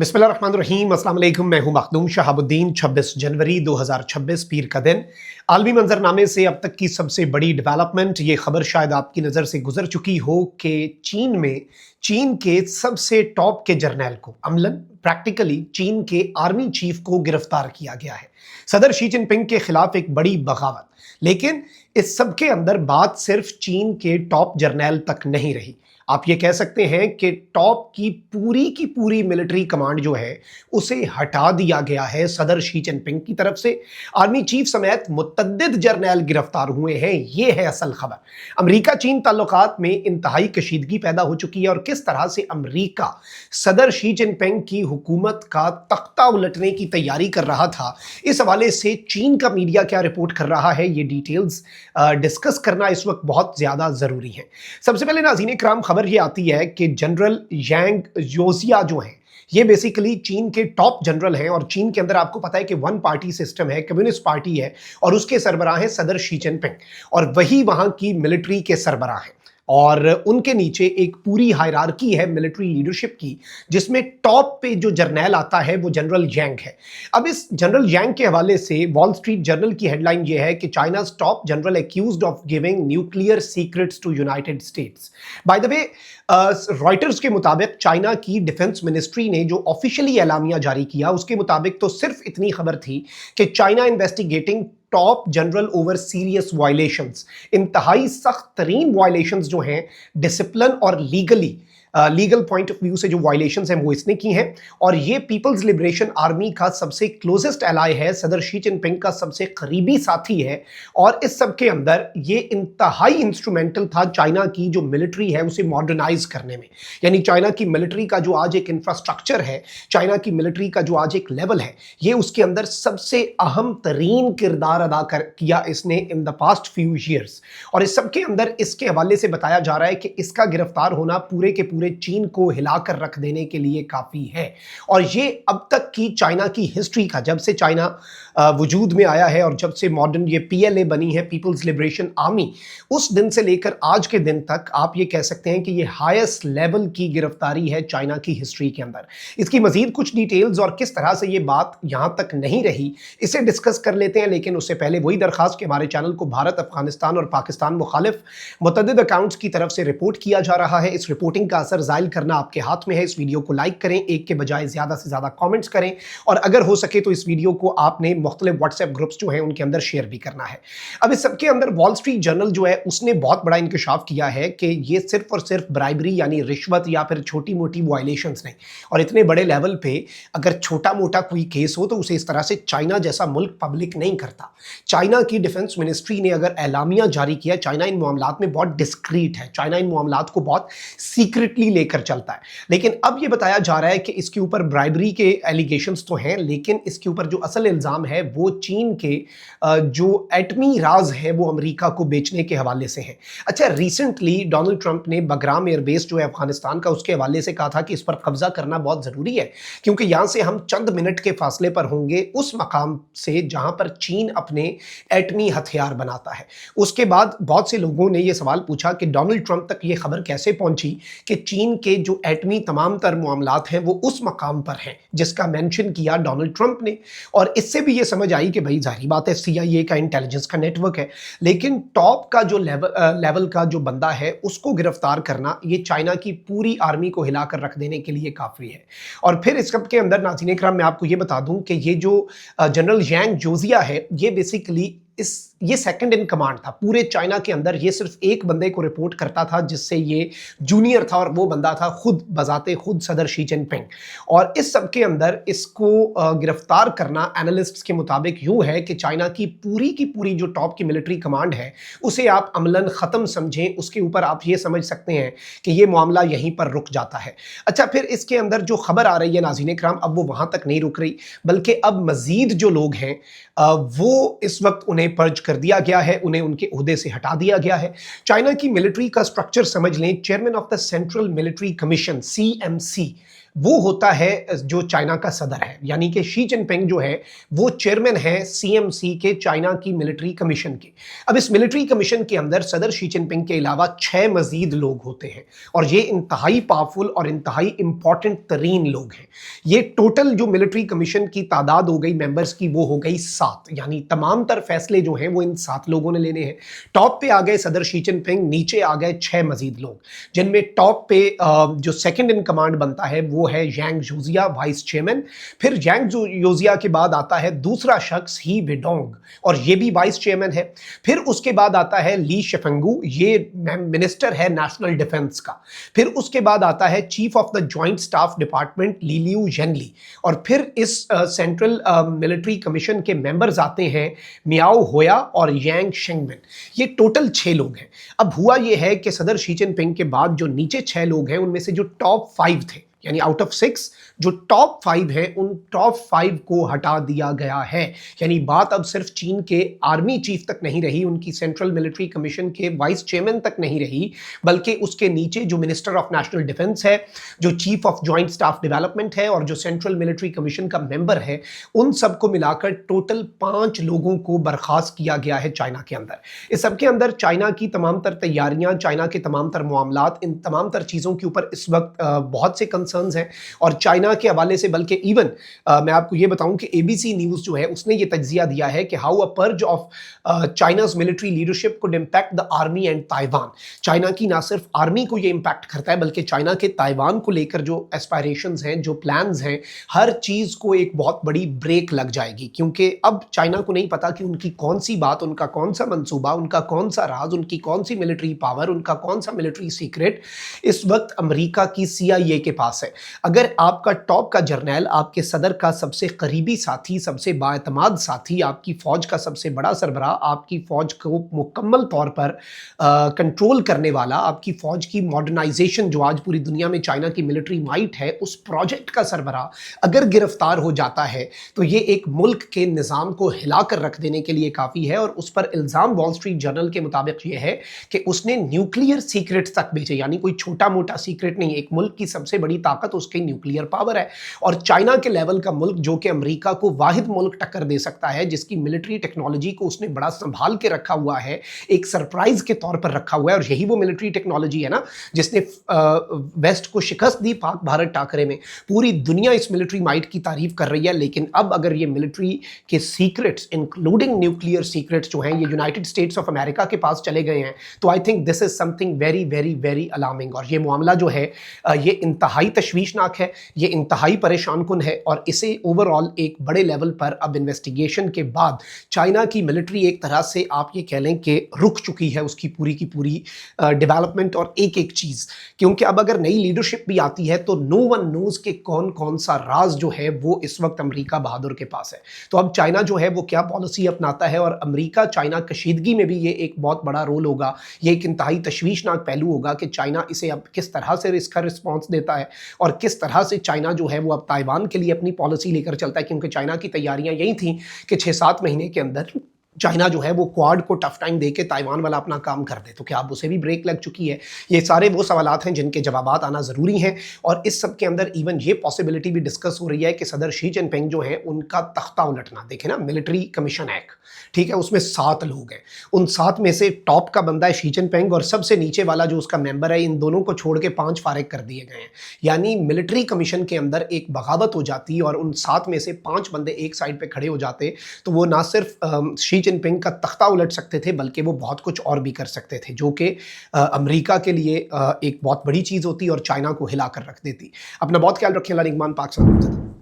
बिस्मिल्लाहिर्रहमानिर्रहीम, अस्सलाम वालेकुम। मैं हूं मखदूम शहाबुद्दीन। 26 जनवरी 2026 पीर का दिन। आलमी मंजरनामे से अब तक की सबसे बड़ी डेवलपमेंट, ये खबर शायद आपकी नज़र से गुजर चुकी हो कि चीन के सबसे टॉप के जर्नैल को अमलन प्रैक्टिकली चीन के आर्मी चीफ को गिरफ्तार किया गया है। सदर शी जिनपिंग के खिलाफ एक बड़ी बगावत। लेकिन इस सब के अंदर बात सिर्फ चीन के टॉप जर्नैल तक नहीं रही। आप ये कह सकते हैं कि टॉप की पूरी मिलिट्री कमांड जो है उसे हटा दिया गया है सदर शी जिनपिंग की तरफ से। आर्मी चीफ समेत मुतअद्दिद जर्नैल गिरफ्तार हुए हैं। ये है असल खबर। अमेरिका चीन ताल्लुकात में इंतहाई कशीदगी पैदा हो चुकी है और किस तरह से अमेरिका सदर शी जिनपिंग की हुकूमत का तख्ता उलटने की तैयारी कर रहा था, इस हवाले से चीन का मीडिया क्या रिपोर्ट कर रहा है, ये डिटेल्स डिस्कस करना इस वक्त बहुत ज्यादा जरूरी है। सबसे पहले नाज़रीन इकराम, खबर ये आती है कि जनरल यांग जोजिया जो हैं, ये बेसिकली चीन के टॉप जनरल हैं और चीन के अंदर आपको पता है कि वन पार्टी सिस्टम है, कम्युनिस्ट पार्टी है और उसके सरबराह हैं सदर शी जिनपिंग और वही वहां की मिलिट्री के सरबराह हैं और उनके नीचे एक पूरी हायरार्की है मिलिट्री लीडरशिप की, जिसमें टॉप पे जो जर्नैल आता है वो जनरल यांग है। अब इस जनरल यांग के हवाले से वॉल स्ट्रीट जर्नल की हेडलाइन ये है कि China's top general accused of giving nuclear secrets to United States. By the way, Reuters के मुताबिक चाइना की डिफेंस मिनिस्ट्री ने जो ऑफिशियली एलामिया जारी किया उसके मुताबिक तो सिर्फ इतनी खबर थी कि China investigating top general over serious violations. इंतहाई सख्त तरीन वायलेशंस जो हैं डिसिप्लिन और लीगल पॉइंट ऑफ व्यू से जो वायलेशंस हैं वो इसने की हैं और ये पीपल्स लिबरेशन आर्मी का सबसे क्लोजेस्ट एलाय है, सदर शी जिनपिंग का सबसे करीबी साथी है और इस सब के अंदर ये इंतहाई इंस्ट्रूमेंटल था चाइना की जो मिलिट्री है उसे मॉडर्नाइज करने में। यानी चाइना की मिलिट्री का जो आज एक इंफ्रास्ट्रक्चर है, चाइना की मिलिट्री का जो आज एक लेवल है, ये उसके अंदर सबसे अहम तरीन किरदार अदा किया इसने in the past few years. और इस सब के अंदर इसके हवाले से बताया जा रहा है कि इसका गिरफ्तार होना पूरे के पूरे चीन को हिलाकर रख देने के लिए काफी है। और ये अब तक की चाइना की हिस्ट्री का, जब से चाइना वजूद में आया है और जब से मॉडर्न ये पीएलए बनी है, पीपल्स लिबरेशन आर्मी, उस दिन से लेकर आज के दिन तक आप ये कह सकते हैं कि ये हाईएस्ट लेवल की गिरफ्तारी है चाइना की हिस्ट्री के अंदर। इसकी मजीद कुछ डिटेल्स और किस तरह से ये बात यहां तक नहीं रही, इसे डिस्कस कर लेते हैं। लेकिन उससे पहले वही दरखास्त कि हमारे चैनल को भारत, अफगानिस्तान और पाकिस्तान मुखालिफ मुतअद्दिद अकाउंट्स की तरफ से रिपोर्ट किया जा रहा है। इस रिपोर्टिंग का असर जाहिर करना आपके हाथ में है। इस वीडियो को लाइक करें, एक के बजाय ज्यादा से ज्यादा कमेंट्स करें और अगर हो सके तो इस वीडियो को आपने मुख्तलिफ व्हाट्सएप ग्रुप्स जो हैं उनके अंदर शेयर भी करना है। अब इस सबके अंदर वॉल स्ट्रीट जर्नल जो है उसने बहुत बड़ा इंकशाफ किया है कि ये सिर्फ और सिर्फ ब्राइबरी यानी रिश्वत या फिर छोटी मोटी वायलेशंस नहीं, और इतने बड़े लेवल पे अगर छोटा मोटा कोई केस हो तो उसे इस तरह से चाइना जैसा मुल्क पब्लिक नहीं करता। चाइना की डिफेंस मिनिस्ट्री ने अगर एलामिया जारी किया, चाइना इन मामलात में बहुत डिस्क्रीट है, चाइना इन मामलात को बहुत सीक्रेटली लेकर चलता है। लेकिन अब ये बताया जा रहा है कि इसके ऊपर ब्राइबरी के एलिगेशंस तो हैं, लेकिन इसके ऊपर जो असल इल्जाम है वो चीन के जो एटमी राज है वो अमेरिका को बेचने के हवाले से है। अच्छा, रिसेंटली डोनाल्ड ट्रंप ने बगराम एयरबेस जो है अफगानिस्तान का, उसके हवाले से कहा था कि इस पर कब्जा करना बहुत जरूरी है क्योंकि यहां से हम चंद मिनट के फासले पर होंगे उस मकाम से जहां पर चीन अपने एटमी हथियार बनाता है। उसके बाद बहुत से लोगों ने यह सवाल पूछा कि डोनाल्ड ट्रंप तक यह खबर कैसे पहुंची कि चीन के जो एटमी तमाम तर मामलात हैं वो उस मकाम पर हैं जिसका मेंशन किया डोनाल्ड ट्रंप ने। और इससे भी ये समझ आई कि भाई जाहिर बात है CIA का इंटेलिजेंस का नेटवर्क है, लेकिन टॉप का जो लेवल का जो बंदा है उसको गिरफ्तार करना ये चाइना की पूरी आर्मी को हिलाकर रख देने के लिए काफी है। और फिर इस सब के अंदर नाज़रीन इकराम मैं आपको ये बता दूं कि ये जो जनरल यांग जोजिया है ये बेसिकली ये सेकंड इन कमांड था पूरे चाइना के अंदर। ये सिर्फ एक बंदे को रिपोर्ट करता था जिससे ये जूनियर था और वो बंदा था खुद बजाते खुद सदर शी जिनपिंग। और इस सब के अंदर इसको गिरफ्तार करना एनालिस्ट्स के मुताबिक यूं है कि चाइना की पूरी जो टॉप की मिलिट्री कमांड है उसे आप अमलन ख़त्म समझें, उसके ऊपर आप ये समझ सकते हैं कि ये मामला यहीं पर रुक जाता है। अच्छा, फिर इसके अंदर जो खबर आ रही है नाज़रीन इकराम, अब वो वहां तक नहीं रुक रही बल्कि अब मजीद जो लोग हैं वो इस वक्त उन्हें पर्ज कर दिया गया है, उन्हें उनके ओहदे से हटा दिया गया है। चाइना की मिलिट्री का स्ट्रक्चर समझ लें, chairman of the central military commission CMC वो होता है जो चाइना का सदर है, यानी कि शी जिनपिंग जो है वो चेयरमैन है सीएमसी के, चाइना की मिलिट्री कमीशन के। अब इस मिलिट्री कमीशन के अंदर सदर शी जिनपिंग के अलावा 6 मजीद लोग होते हैं और ये इंतहाई पावरफुल और इंतहाई इंपॉर्टेंट तरीन लोग हैं। ये टोटल जो मिलिट्री कमीशन की तादाद हो गई मेंबर्स की, वो हो गई 7, यानी तमाम तर फैसले जो हैं वो इन 7 लोगों ने लेने हैं। टॉप पे आ गए सदर शी जिनपिंग, नीचे आ गए 6 मजीद लोग, जिनमें टॉप पे जो सेकंड इन कमांड बनता है वो है यांग जोजिया, वाइस चेयरमैन। फिर यांग जोजिया के बाद आता है दूसरा शख्स ही विडोंग, और ये भी वाइस चेयरमैन है। फिर उसके बाद आता है ली शेफेंगू, ये मिनिस्टर है नेशनल डिफेंस का। फिर उसके बाद आता है chief of the joint staff department Liu Zhenli, और फिर इस सेंट्रल मिलिट्री कमीशन के मेंबर्स आते हैं मियाओ होया और यांग शेंगमिन। ये टोटल 6 लोग हैं। अब हुआ ये है कि सदर शी जिनपिंग के बाद जो नीचे 6 लोग हैं उनमें से जो टॉप 5 थे, यानी आउट ऑफ 6 जो टॉप 5 हैं, उन टॉप 5 को हटा दिया गया है। यानी बात अब सिर्फ चीन के आर्मी चीफ तक नहीं रही, उनकी सेंट्रल मिलिट्री कमीशन के वाइस चेयरमैन तक नहीं रही, बल्कि उसके नीचे जो मिनिस्टर ऑफ नेशनल डिफेंस है, जो chief of joint staff development है और जो सेंट्रल मिलिट्री कमीशन का मेंबर है, उन सबको मिलाकर टोटल 5 लोगों को बर्खास्त किया गया है चाइना के अंदर। इस सब के अंदर चाइना की तमाम तर तैयारियां, चाइना के तमाम तर मामलात, इन तमाम तर चीज़ों के ऊपर इस वक्त बहुत से कंसर्न्स हैं। और चाइना के हवाले से बल्कि इवन मैं आपको ये बताऊं कि एबीसी न्यूज़ जो है उसने ये तज्जिया दिया है कि how a purge of China's military leadership could impact the army and Taiwan. China की ना सिर्फ आर्मी को ये इम्पैक्ट करता है, बल्कि चाइना के ताइवान को लेकर जो एस्पायरेशंस हैं, जो प्लान्स हैं, हर चीज़ को एक बहुत बड़ी ब्रेक लग जाएगी। क्योंकि अब चाइना को नहीं पता कि उनकी कौन सी बात, उनका कौन सा मंसूबा, उनका कौन सा राज, उनकी कौन सी मिलिट्री पावर, उनका कौन सा मिलिट्री सीक्रेट इस वक्त अमेरिका की CIA के पास है। अगर आपका टॉप का जर्नल, आपके सदर का सबसे करीबी साथी, सबसे बाएतमाद साथी, आपकी फौज का सबसे बड़ा सरबराह, आपकी फौज को मुकम्मल तौर पर कंट्रोल करने वाला, आपकी फौज की मॉडर्नाइजेशन जो आज पूरी दुनिया में चाइना की मिलिट्री माइट है, उस प्रोजेक्ट का सरबराह अगर गिरफ्तार हो जाता है तो ये एक मुल्क के निज़ाम को हिलाकर रख देने के लिए काफ़ी है। और उस पर इल्ज़ाम वॉल स्ट्रीट जर्नल के मुताबिक ये है कि उसने न्यूक्लियर सीक्रेट्स तक भेजे, यानी कोई छोटा मोटा सीक्रेट नहीं। एक मुल्क की सबसे बड़ी ताकत उसके न्यूक्लियर पावर है, और चाइना के लेवल का मुल्क जो कि अमेरिका को वाहिद मुल्क टक्कर दे सकता है, जिसकी मिलिट्री टेक्नोलॉजी को उसने बड़ा संभाल के रखा हुआ है, एक सरप्राइज के तौर पर रखा हुआ है। और यही वो मिलिट्री टेक्नोलॉजी है ना जिसने वेस्ट को शिकस्त दी पाक भारत टाकरे में। पूरी दुनिया इस मिलिट्री माइट की तारीफ कर रही है, लेकिन अब अगर ये मिलिट्री के सीक्रेट्स इंक्लूडिंग न्यूक्लियर सीक्रेट्स जो हैं ये यूनाइटेड स्टेट्स ऑफ अमेरिका के पास चले गए हैं, तो I think this is something very very very alarming. और ये मामला जो है ये इंतहाई तशवीशनाक है, ये इंतहाई परेशान कुन है, और इसे ओवरऑल एक बड़े लेवल पर अब इन्वेस्टिगेशन के बाद चाइना की मिलिट्री एक तरह से आप ये कह लें कि रुक चुकी है, उसकी पूरी की पूरी डेवलपमेंट और एक एक चीज़। क्योंकि अब अगर नई लीडरशिप भी आती है तो नो वन नोज के कौन कौन सा राज जो है वो इस वक्त अमेरिका बहादुर के पास है। तो अब चाइना जो है वो क्या पॉलिसी अपनाता है, और अमेरिका चाइना कशीदगी में भी ये एक बहुत बड़ा रोल होगा। ये एक इंतहाई तशवीशनाक पहलू होगा कि चाइना इसे अब किस तरह से इसका रिस्पॉन्स देता है, और किस तरह से चाइना जो है वो अब ताइवान के लिए अपनी पॉलिसी लेकर चलता है। क्योंकि चाइना की तैयारियां यही थी कि 6-7 महीने के अंदर चाइना जो है वो क्वाड को टफ टाइम देके ताइवान वाला अपना काम कर दे। तो क्या अब उसे भी ब्रेक लग चुकी है? ये सारे वो सवालात हैं जिनके जवाबात आना ज़रूरी हैं। और इस सब के अंदर इवन ये पॉसिबिलिटी भी डिस्कस हो रही है कि सदर शी जिनपिंग जो है उनका तख्ता उलटना। देखें ना, मिलिट्री कमीशन एक्ट, ठीक है, उसमें 7 लोग हैं, उन 7 में से टॉप का बंदा है शी जिनपिंग, और सबसे नीचे वाला जो उसका मेंबर है, इन दोनों को छोड़ के 5 फारिग कर दिए गए हैं। यानी मिलिट्री कमीशन के अंदर एक बगावत हो जाती और उन 7 में से 5 बंदे एक साइड पे खड़े हो जाते, तो वो ना सिर्फ शी जिनपिंग का तख्ता उलट सकते थे बल्कि वो बहुत कुछ और भी कर सकते थे, जो कि अमेरिका के लिए एक बहुत बड़ी चीज़ होती और चाइना को हिला कर रख देती। अपना बहुत ख्याल रखें। निगमान पाक।